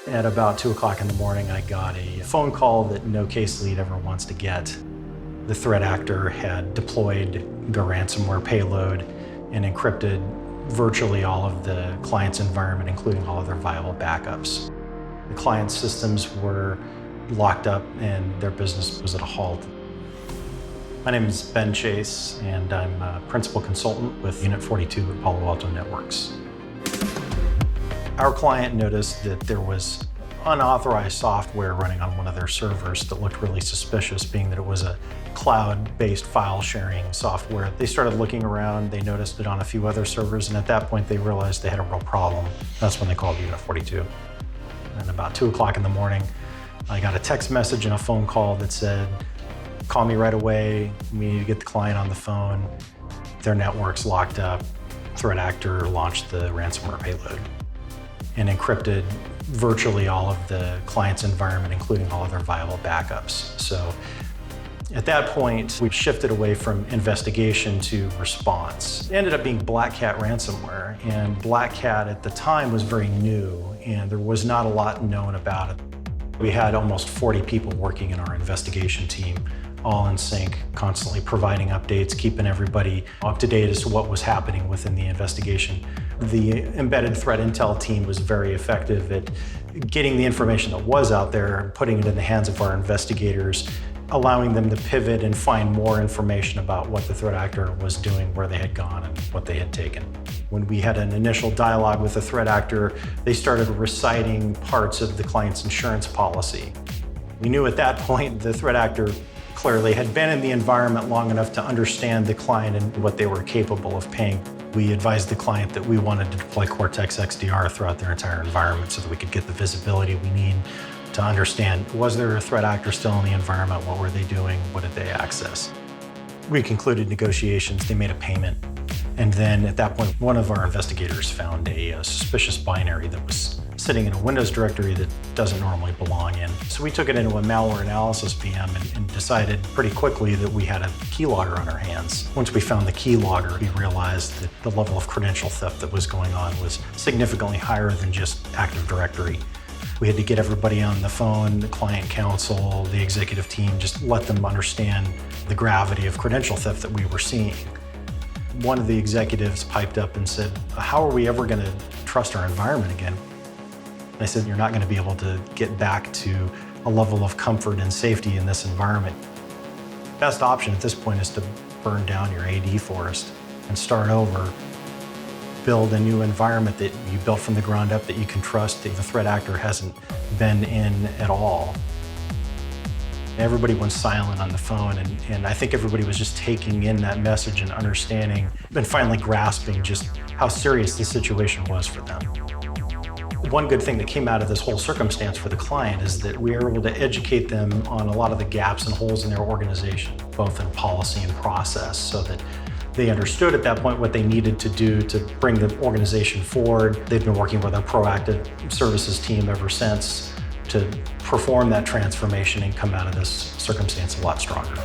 At about 2 o'clock in the morning, I got a phone call that no case lead ever wants to get. The threat actor had deployed the ransomware payload and encrypted virtually all of the client's environment, including all of their viable backups. The client's systems were locked up and their business was at a halt. My name is Ben Chase, and I'm a principal consultant with Unit 42 at Palo Alto Networks. Our client noticed that there was unauthorized software running on one of their servers that looked really suspicious, being that it was a cloud-based file sharing software. They started looking around, they noticed it on a few other servers, and at that point they realized they had a real problem. That's when they called Unit 42. And about 2 o'clock in the morning, I got a text message and a phone call that said, "Call me right away, we need to get the client on the phone. Their network's locked up." Threat actor launched the ransomware payload and encrypted virtually all of the client's environment, including all of their viable backups. So at that point, we shifted away from investigation to response. It ended up being BlackCat ransomware, and BlackCat at the time was very new, and there was not a lot known about it. We had almost 40 people working in our investigation team, all in sync, constantly providing updates, keeping everybody up to date as to what was happening within the investigation. The embedded threat intel team was very effective at getting the information that was out there, putting it in the hands of our investigators, allowing them to pivot and find more information about what the threat actor was doing, where they had gone, and what they had taken. When we had an initial dialogue with the threat actor, they started reciting parts of the client's insurance policy. We knew at that point the threat actor clearly had been in the environment long enough to understand the client and what they were capable of paying. We advised the client that we wanted to deploy Cortex XDR throughout their entire environment so that we could get the visibility we need to understand, was there a threat actor still in the environment? What were they doing? What did they access? We concluded negotiations, they made a payment. And then at that point, one of our investigators found a suspicious binary that was sitting in a Windows directory that doesn't normally belong in. So we took it into a malware analysis VM and decided pretty quickly that we had a keylogger on our hands. Once we found the keylogger, we realized that the level of credential theft that was going on was significantly higher than just Active Directory. We had to get everybody on the phone, the client counsel, the executive team, just let them understand the gravity of credential theft that we were seeing. One of the executives piped up and said, "How are we ever going to trust our environment again?" I said, "You're not going to be able to get back to a level of comfort and safety in this environment. Best option at this point is to burn down your AD forest and start over. Build a new environment that you built from the ground up that you can trust, that the threat actor hasn't been in at all." Everybody went silent on the phone, and I think everybody was just taking in that message and understanding and finally grasping just how serious the situation was for them. One good thing that came out of this whole circumstance for the client is that we were able to educate them on a lot of the gaps and holes in their organization, both in policy and process, so that they understood at that point what they needed to do to bring the organization forward. They've been working with our proactive services team ever since to perform that transformation and come out of this circumstance a lot stronger.